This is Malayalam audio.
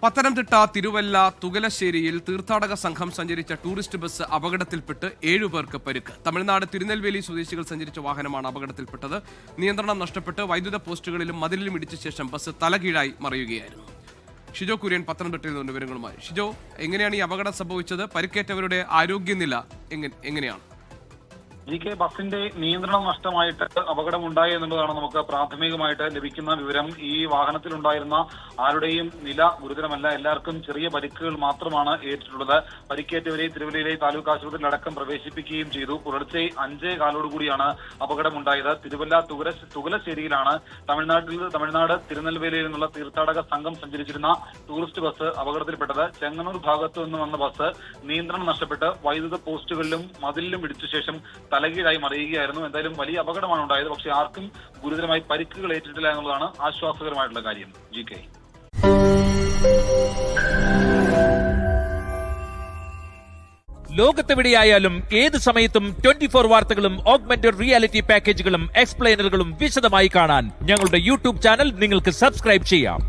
പത്തനംതിട്ട തിരുവല്ല തുകലശ്ശേരിയിൽ തീർത്ഥാടക സംഘം സഞ്ചരിച്ച ടൂറിസ്റ്റ് ബസ് അപകടത്തിൽപ്പെട്ട് 7 പേർക്ക് പരിക്ക്. തമിഴ്നാട് തിരുനെൽവേലി സ്വദേശികൾ സഞ്ചരിച്ച വാഹനമാണ് അപകടത്തിൽപ്പെട്ടത്. നിയന്ത്രണം നഷ്ടപ്പെട്ട് വൈദ്യുത പോസ്റ്റുകളിലും മതിലിലും ഇടിച്ച ശേഷം ബസ് തലകീഴായി മറിയുകയായിരുന്നു. ഷിജോ കുര്യൻ പത്തനംതിട്ടയിൽ നിന്ന് വിവരങ്ങളുമായി. ഷിജോ, എങ്ങനെയാണ് ഈ അപകടം സംഭവിച്ചത്? പരിക്കേറ്റവരുടെ ആരോഗ്യനില എങ്ങനെയാണ്? ബസിന്റെ നിയന്ത്രണം നഷ്ടമായിട്ട് അപകടമുണ്ടായി എന്നുള്ളതാണ് നമുക്ക് പ്രാഥമികമായിട്ട് ലഭിക്കുന്ന വിവരം. ഈ വാഹനത്തിലുണ്ടായിരുന്ന ആരുടെയും നില ഗുരുതരമല്ല. എല്ലാവർക്കും ചെറിയ പരിക്കുകൾ മാത്രമാണ് ഏറ്റിട്ടുള്ളത്. പരിക്കേറ്റവരെ തിരുവല്ലയിലെ താലൂക്ക് ആശുപത്രിയിൽ അടക്കം പ്രവേശിപ്പിക്കുകയും ചെയ്തു. പുലർച്ചെ 5:15 കൂടിയാണ് അപകടമുണ്ടായത്. തിരുവല്ല തുകലശ്ശേരിയിലാണ് തമിഴ്നാട് തിരുനെൽവേലിയിൽ നിന്നുള്ള തീർത്ഥാടക സംഘം സഞ്ചരിച്ചിരുന്ന ടൂറിസ്റ്റ് ബസ് അപകടത്തിൽപ്പെട്ടത്. ചെങ്ങന്നൂർ ഭാഗത്തു നിന്ന് വന്ന ബസ് നിയന്ത്രണം നഷ്ടപ്പെട്ട് വൈദ്യുത പോസ്റ്റുകളിലും മതിലിലും ഇടിച്ച ശേഷം തലകീഴായി മറിയുകയായിരുന്നു. എന്തായാലും വലിയ അപകടമാണ് ഉണ്ടായത്. പക്ഷേ ആർക്കും ഗുരുതരമായി പരിക്കുകൾ ഏറ്റിട്ടില്ല എന്നുള്ളതാണ് ആശ്വാസകരമായിട്ടുള്ള കാര്യം. GK. ലോകത്തെവിടെയായാലും ഏത് സമയത്തും 24 വാർത്തകളും ഓഗ്മെന്റഡ് റിയാലിറ്റി പാക്കേജുകളും എക്സ്പ്ലെയിനറുകളും വിശദമായി കാണാൻ ഞങ്ങളുടെ യൂട്യൂബ് ചാനൽ നിങ്ങൾക്ക് സബ്സ്ക്രൈബ് ചെയ്യാം.